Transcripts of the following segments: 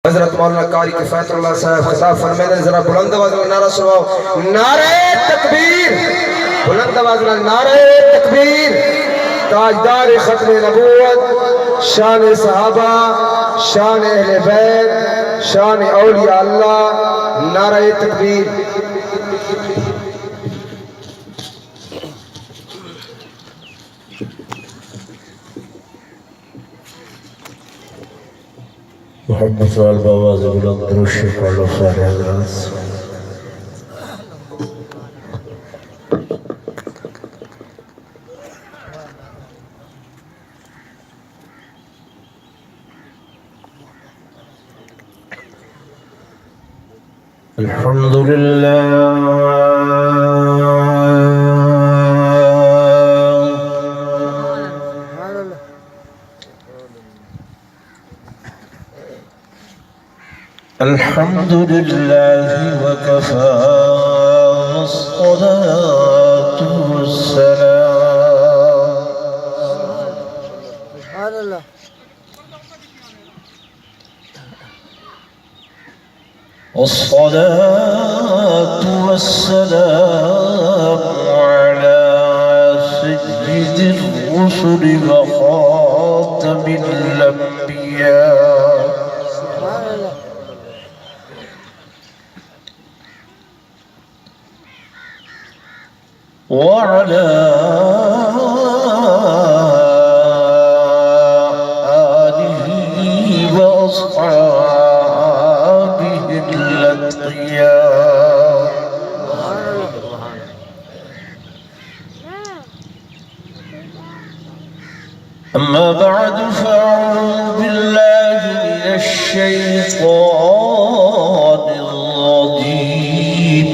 حضرت مولانا قاری کفایت اللہ صاحب خطاب فرمائیں، ذرا بلند آواز میں نعرہ سناؤ، نعرہ تکبیر، بلند آواز میں نعرہ تکبیر۔ تاجدار ختم نبوت، شان صحابہ، شان اہل بیت، شان اولیاء اللہ، نعرہ تکبیر۔ محمد سوال بابا سے بلند درش پڑھو سارے حضرات۔ الحمدللہ الحمد لله وكفى والصلاة والسلام سبحان الله والصلاة والسلام على سيد الرسل وخاتم الأنبياء سبحان الله وعلى آله وأصحابه الأتقياء أما بعد فأعوذ بالله من الشيطان الرجيم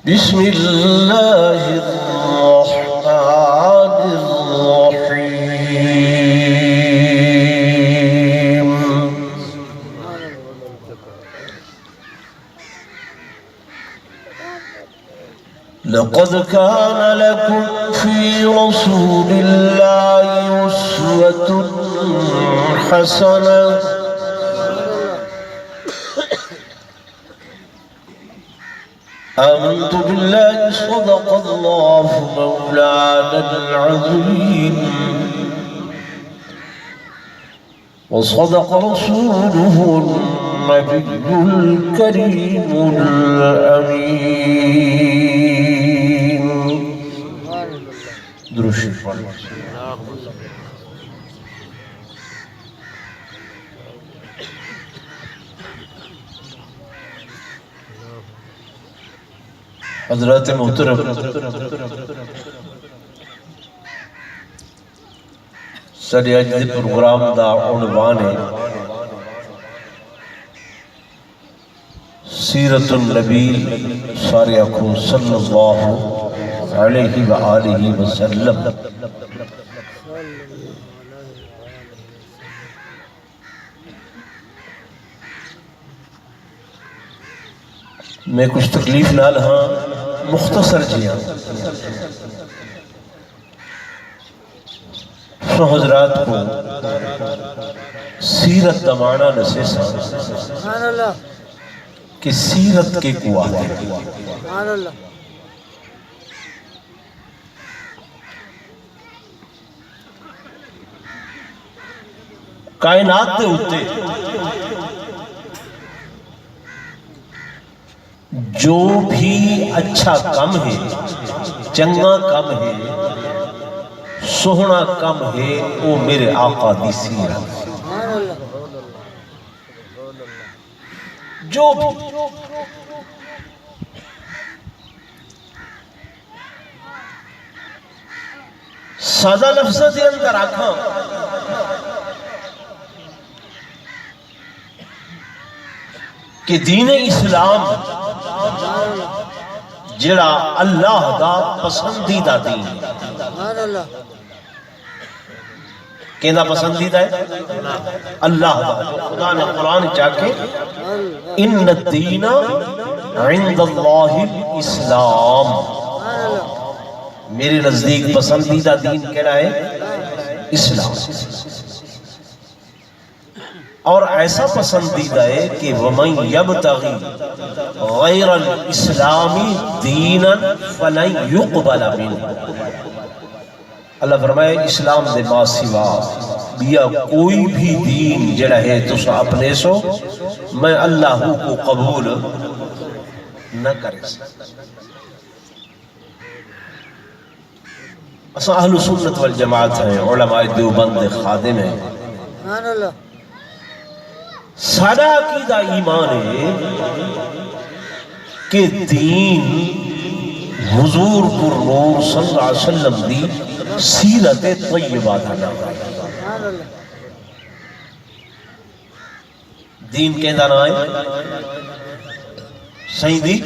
بسم الله الرحمن الرحيم لقد كان لكم في رسول الله أسوة حسنة آمنت بالله صدق الله مولانا العظيم وصدق رسوله النبي الكريم الأمين درش حضرات محترم، سارے اج دے پروگرام دا عنوان ہے سیرت النبی سارے آکھو صلی اللہ علیہ وآلہ وسلم۔ میں کچھ تکلیف نال ہاں مختصر جیاں سو حضرات کو سیرت دمانا نسے سبحان الله کہ سیرت کے کو آتے سبحان الله کائنات دے ہوتے جو بھی اچھا کم ہے، چنگا کم ہے، سوہنا کم ہے، وہ میرے آقا دی سیرت۔ سبحان الله جو بھی سادہ لفظ دے اندر آکھاں کہ دین اسلام جڑا اللہ دا پسندیدہ دین سبحان الله کہنا پسندیدہ ہے اللہ دا۔ خدا نے قرآن چاکے ان الدین عند اللہ الاسلام، میرے نزدیک پسندیدہ دین کہنا ہے اسلام۔ اور ایسا پسندیدہ ہے کہ وَمَن يَبْتَغِي غَيْرَ الْإِسْلَامِ دِينًا فَلَن يُقْبَلَ مِنْهُ۔ اللہ فرمائے اسلام دے ما سوا بیا کوئی بھی دین جڑا ہے تسا اپنے سو میں اللہ کو قبول نہ کرے سکتا۔ اسا اہل سنت والجماعت ہیں، علماء دیوبند خادم ہیں، سبحان اللہ سادہ عقیدہ ایمان ہے کہ دین حضور پر نور صلی اللہ علیہ وسلم دی سیرت طیبہ دا نام ہے۔ سبحان اللہ دین کے دانا ہے صحیح دی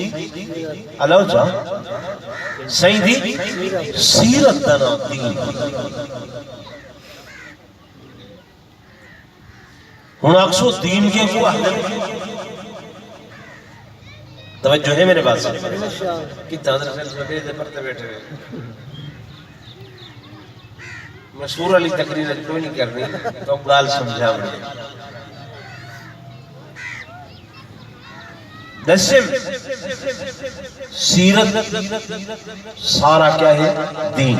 اللہ جا صحیح دی سیرت دانا دین۔ ہن اکسو دین کے کو توجہ ہے میرے بات سے کتنا درس میں بیٹھے پڑھتے بیٹھے ہوئے مشہور علی تقریر کوئی نہیں کرنی تو گال سمجھا میں دسم سیرت سارا کیا ہے دین،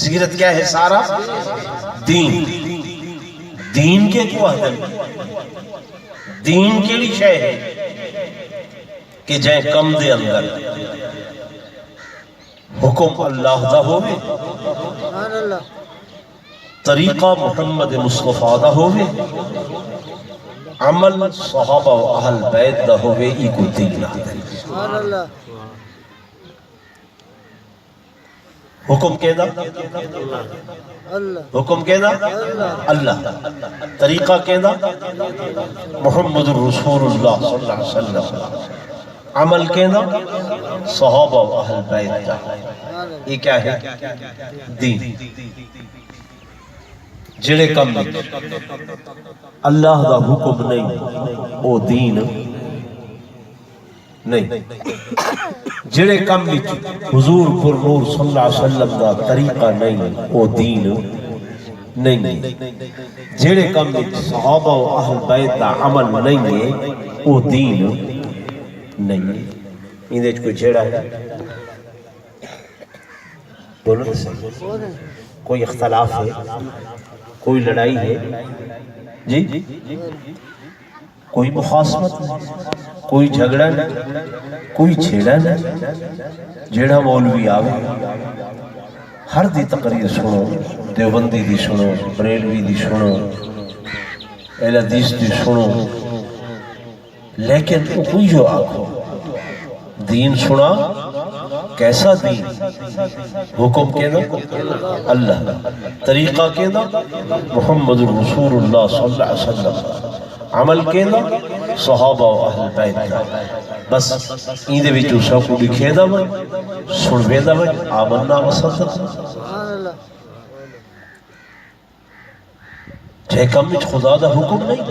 سیرت کیا ہے سارا دین، دین کے کو دین کے لیے شے ہے کہ جائیں کم دے اندر حکم اللہ دا ہوئے، سبحان اللہ طریقہ محمد مصطفیٰ دا ہوئے، عمل صحابہ و اہل بیت دا ہوئے، ای کو دین آدھے۔ سبحان اللہ حکم کے دا اللہ حکم کے دا اللہ، طریقہ کے دا محمد الرسول اللہ صلی اللہ علیہ وسلم، عمل کے دا صحابہ و اہل بیت دا، یہ کیا ہے دین۔ جڑے کم اللہ دا حکم نہیں او دین نہیں، جڑے کم حضور پر نور صلی اللہ علیہ وسلم دا طریقہ نہیں او دین نہیں، جڑے کم صحابہ و اہل بیت دا عمل نہیں ہے او دین نہیں۔ اندھے کوئی جھیڑا ہے بولو کوئی اختلاف ہے، کوئی لڑائی ہے جی، کوئی مخاصمت نہیں، کوئی جھگڑا نہیں، کوئی چھیڑا نہیں، جیڑا مولوی آوے ہر دی تقریر سنو، دیوبندی دی سنو، بریلوی دی سنو، اہل حدیث دی سنو، لیکن کوئی جو آکھو دین سنا کیسا دین، حکم کے دا اللہ، طریقہ کے دا محمد الرسول اللہ صلی اللہ علیہ وسلم، عمل کے دا صحابہ و اہل بیت دا، بس ایندے وچوں سب کو لکھے دا بھائی سن بے دا بھائی آمنا و صدقنا۔ سبحان اللہ جے کم وچ خدا دا حکم نہیں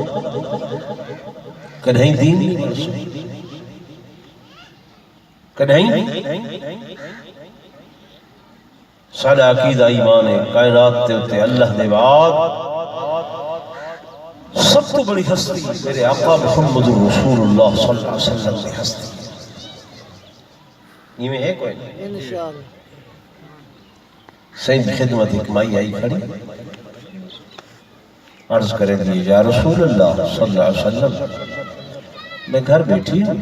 کدھیں دین نہیں کدھیں سادہ عقیدہ ایمان ہے کائنات تے ہوتے اللہ دے بعد سب تو بڑی ہستی میرے آقا محمد رسول اللہ صلی اللہ علیہ وسلم کی ہستی، یہ میں ہے کوئی نہیں۔ انشاءاللہ سید خدمت ایک مائی آئی کھڑی عرض کریں گی یا رسول اللہ صلی اللہ علیہ وسلم میں گھر بیٹھی ہوں،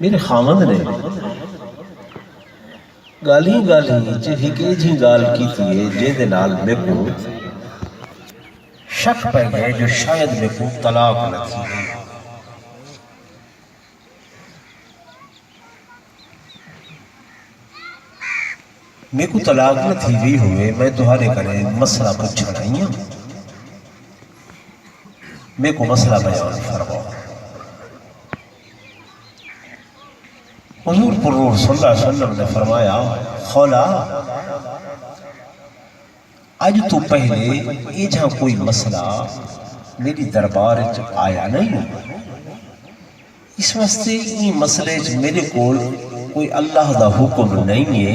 میرے خامد نے گالی چہی کے جی گال کی تھی جے دے نال میں کو شک پہ گئے جو شاید میں کو طلاق نہ تھی، میں کو طلاق نہ تھی بھی ہوئے میں تمہارے کرے مسئلہ کو چھڑائیاں، میں کو مسئلہ بیان فرماؤ۔ حضور پر نور صلی اللہ علیہ وسلم نے فرمایا خولا آج تو پہلے یہ جہاں کوئی مسئلہ میری دربار آیا نہیں، اس واسطے یہ مسئلے میرے کول کوئی اللہ دا حکم نہیں ہے،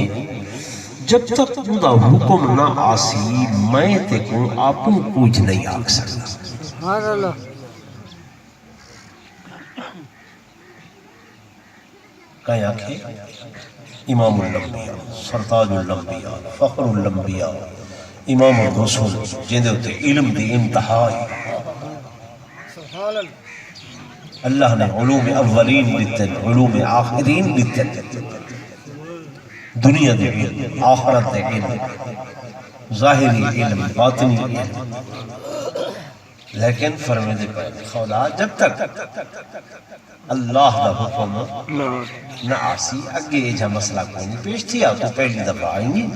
جب تک اوندا حکم نہ آسی میں تے کو آپوں کچھ نہیں آکھ سکتا. سبحان اللہ. کہیں آکھے امام الانبیاء، سرتاج الانبیاء، فخر الانبیاء، امام الرسول جن دے ہوتے علم دی انتہائی. سبحان اللہ. اللہ نے علوم اولین دیتے علوم آخرین دیتے دنیا دے علم آخرت دے علم ظاہری علم باطنی علم. لیکن فرمے دے پہلے خدا جب تک اللہ دا حکم نہ آسی اگے ایجا مسئلہ کوئی نہیں پیش تھیا تو پہلی دفعہ آئی نہیں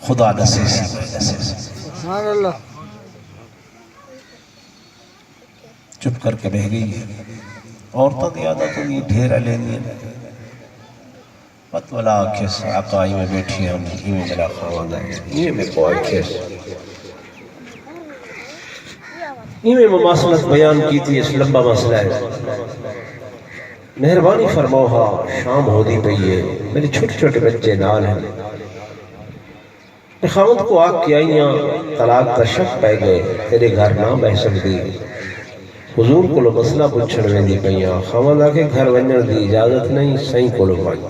خدا دسے سی دسے سی. سبحان اللہ. چپ کر کے بہ گئی ہے. عورتوں کی عادت ہوئی ڈھیرہ لے لیے پت والا کس آقائی میں بیٹھی ہم ہی میں میرا خواندہ ہے یہ میں کوئی کس یہ میں مماثلت بیان کی تھی. اس لمبا مسئلہ ہے. مہربانی فرماؤ ہاں شام ہو دی پئی ہے میرے چھوٹے چھوٹے بچے نال ہیں. خامد کو آگ کی آئیاں طلاق کا شک پہ گئے تیرے گھر نہ بہ سکتی. حضور کو لو مسئلہ پوچھن میں دی پئیاں خامد آ کے گھر ونجن دی اجازت نہیں صحیح کو لو پائی.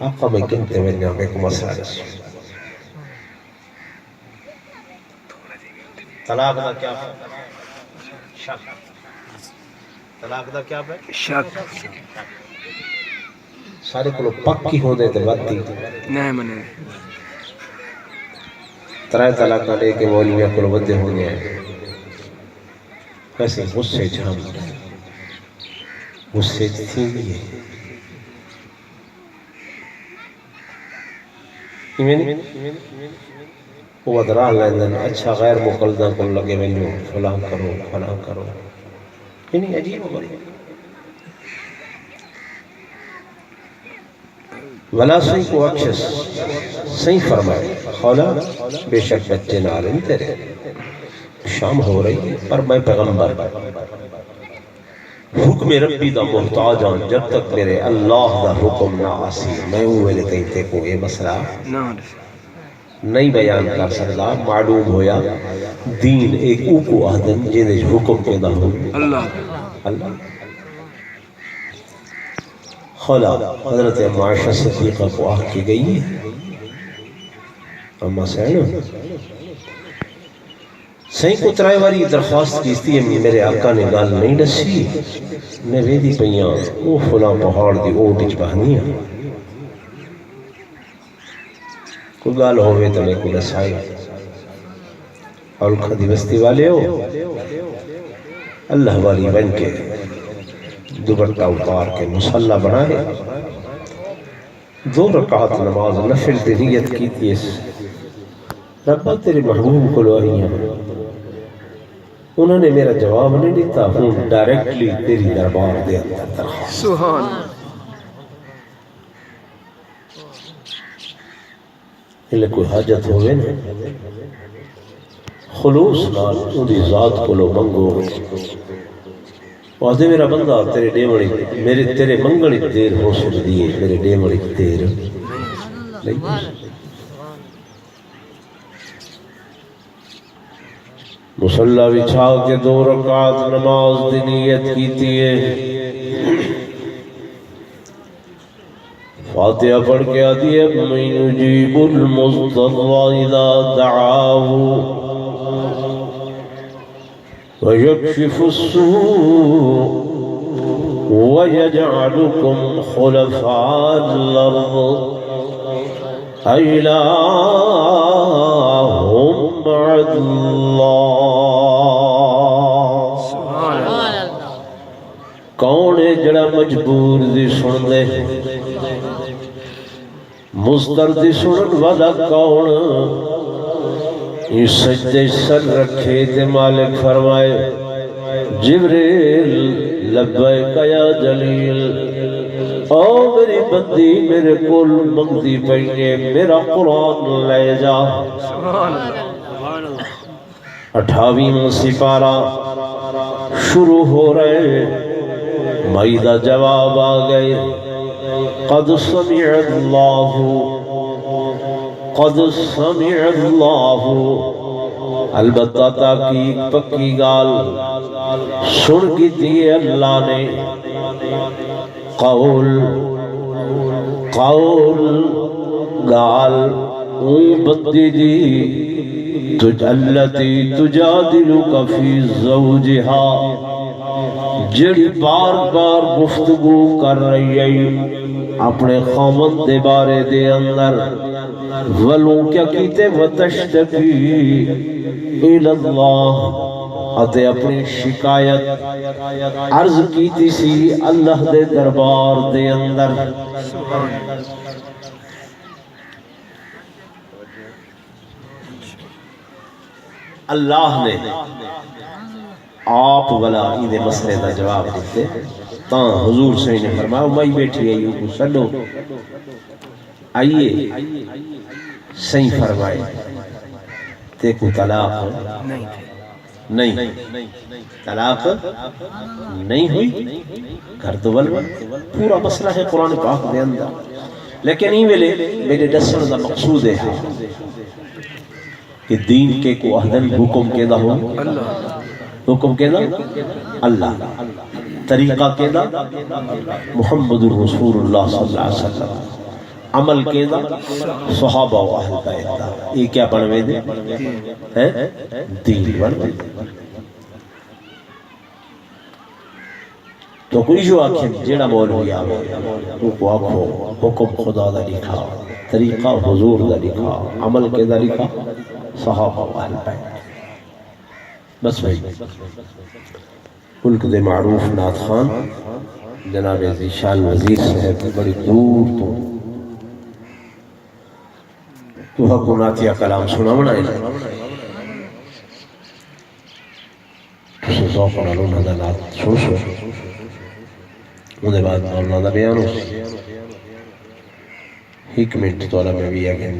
آقا میں کنتے ونجن میں کو مسئلہ رسو. طلاق دا کیا ہے؟ شک. طلاق دا کیا ہے؟ شک. سارے کو پکی ہو دے تے باتی نہیں منے ترائے طلاق لے کے مولویہ کو بدے ہو گئے ہیں. کیسے غصے جھام غصے تھی بھی ہے. وہ ادرا لیندن اچھا غیر مقلدہ کو لگے ونجو فلاں کرو فلاں کرو. یعنی عجیب ہو گئی. ولا صحیح کو اکشس صحیح فرمائے خولا بے شک بچے نالن تیرے شام ہو رہی ہے پر میں پیغمبر حکم ربی دا محتاجان جب تک میرے اللہ دا حکم نہ آسی میں ہوئے لے کہیں کو یہ مسئلہ نہیں بیان کر سکتا. معلوم ہویا دین ایک اوکو آدن جنہیں حکم پیدا ہو اللہ. خولا حضرت معاشہ صدیقہ کو آہ کی گئی ہے. اما سینہ صحیح کو ترائے واری درخواست کیستی ہے میرے آقا نے گال نہیں ڈسی میں ویدی پہیاں او فلاں پہاڑ دی اوٹ اچ بہنی ہے کوئی گال ہوئے تو میں کو رسائی اور کھدی بستی والے ہو اللہ والی بن کے دوبٹہ اتار کے مسلح بنائے. 2 رکعت نماز نفل دیریت کی تھی. اس ربا تیرے محبوب کو لو آئی ہیں انہوں نے میرا جواب نہیں دیتا ہوں ڈائریکٹلی تیری دربار دے اندر درخواست. سبحان اللہ کوئی حاجت ہوئے نا خلوص نال اندھی ذات کو لو منگو. وعدے میرا بندہ تیرے ڈیمڑی میرے تیرے منگڑی دیر ہو سکتی ہے میرے ڈیمڑی دیر نہیں. مصلح بچھا کے 2 رکعت نماز دی نیت کیتی ہے. فاتحہ پڑھ کے آتی ہے من یجیب المضطر اذا دعاه ويكشف السوء ويجعلكم خلفاء الأرض أإله مع الله. کون ہے جڑا مجبور دی سن دے مضطر دی سنن والا کون یہ سجدے سر رکھے تے مالک فرمائے جبریل لبیک یا جلیل او میری بندی میرے کول منگتی پئیے میرا قرآن لے جا. 28واں سپارہ شروع ہو رہے مائدہ جواب آ گئے قد سمع اللہ البتہ تاکید پکی گال سن کی دی اللہ نے قول گال بدی دی التی تجادلک فی زوجہا جڑی بار بار گفتگو کر رہی ہے اپنے خامد دے بارے دے اندر ولو کیا کیتے وتشتکی الاللہ اتے اپنی شکایت عرض کیتی سی اللہ دے دربار دے اندر اللہ نے آپ والا ایدے مسئلے دا جواب دیتے تاں حضور سے نے فرمایا میں بیٹھی ایو کو سڈو آئیے صحیح فرمائے تے کو طلاق نہیں طلاق نہیں ہوئی گھر دو بلوہ پورا مسئلہ ہے قرآن پاک دے اندر لیکن ہی ویلے میرے دسن دا مقصود ہے کہ دین کے کو اہدن حکم کے دا ہو حکم کے دا اللہ طریقہ کے دا محمد رسول اللہ صلی اللہ علیہ وسلم عمل کے دا صحابہ و اہل بیت دا یہ کیا بنوے دے دین بنوے دے تو کوئی جو آنکھیں جیڑا مولوی آوے وہ کو آنکھو حکم خدا دا لکھا طریقہ حضور دا لکھا عمل کے دا لکھا صحابہ و اہل بیت بس بھائی ملک دے معروف نعت خان جناب ذیشان وزیر صاحب بڑی دور تو حق و نعتیہ کلام سنا منا ہے تو سے ذوق اور علوم دا نعت سو انہیں بعد مولانا دا بیان ہو ایک منٹ تو اللہ میں بھی آگے